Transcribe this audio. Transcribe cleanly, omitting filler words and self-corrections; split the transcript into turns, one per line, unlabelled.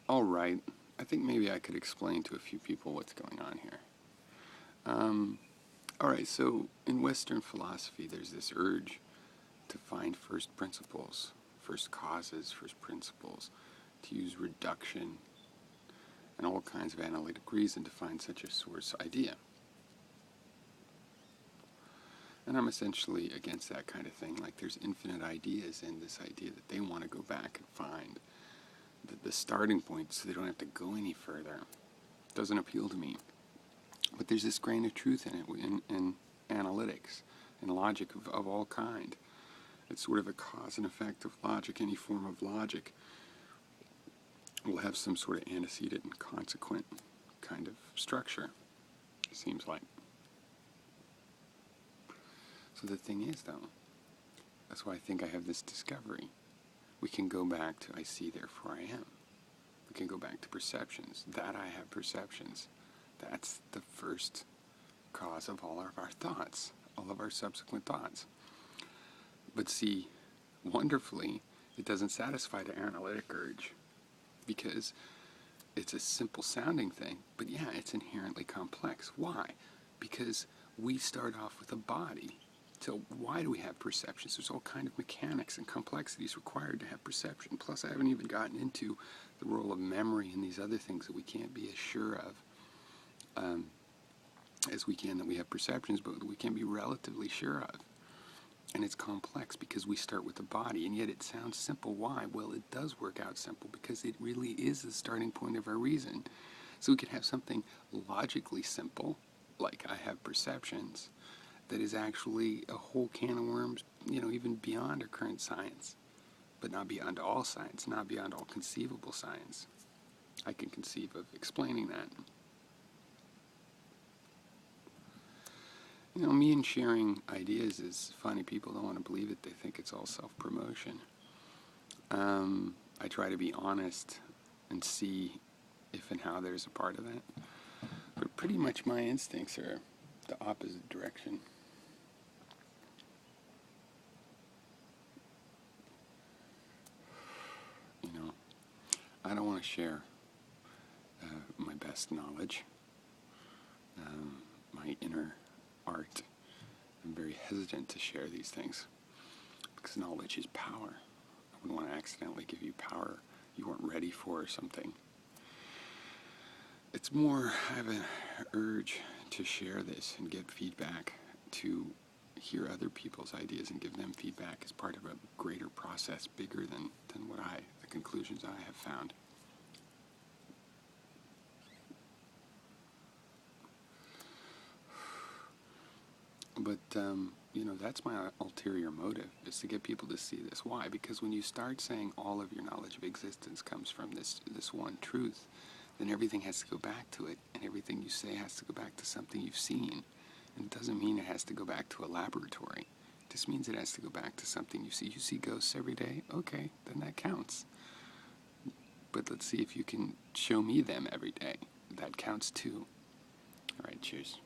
All right. I think maybe I could explain to a few people what's going on here. All right, so in Western philosophy, there's this urge to find first principles, first causes, first principles, to use reduction and all kinds of analytic reason to find such a source idea. And I'm essentially against that kind of thing. Like, there's infinite ideas in this idea that they want to go back and find the starting point so they don't have to go any further. It doesn't appeal to me. But there's this grain of truth in it, in analytics, in logic of all kind. It's sort of a cause and effect of logic. Any form of logic will have some sort of antecedent and consequent kind of structure, it seems like. So the thing is, though, that's why I think I have this discovery. We can go back to I see, therefore I am. We can go back to perceptions. That I have perceptions. That's the first cause of all of our thoughts, all of our subsequent thoughts. But see, wonderfully, it doesn't satisfy the analytic urge, because it's a simple sounding thing, but yeah, it's inherently complex. Why? Because we start off with a body. So why do we have perceptions? There's all kind of mechanics and complexities required to have perception. Plus, I haven't even gotten into the role of memory and these other things that we can't be as sure of as we can that we have perceptions, but that we can be relatively sure of. And it's complex because we start with the body, and yet it sounds simple. Why? Well, it does work out simple because it really is the starting point of our reason. So we could have something logically simple, like I have perceptions, that is actually a whole can of worms, even beyond our current science, but not beyond all science, not beyond all conceivable science. I can conceive of explaining that. Me and sharing ideas is funny. People don't want to believe it. They think it's all self-promotion. I try to be honest and see if and how there's a part of that. But pretty much my instincts are the opposite direction. I don't want to share my best knowledge, my inner art. I'm very hesitant to share these things because knowledge is power. I wouldn't want to accidentally give you power you weren't ready for or something. It's more, I have an urge to share this and get feedback, to hear other people's ideas and give them feedback as part of a greater process, bigger than what the conclusions I have found. But, that's my ulterior motive, is to get people to see this. Why? Because when you start saying all of your knowledge of existence comes from this one truth, then everything has to go back to it, and everything you say has to go back to something you've seen. And it doesn't mean it has to go back to a laboratory. It just means it has to go back to something you see. You see ghosts every day? Okay, then that counts. But let's see if you can show me them every day. That counts too. All right, cheers.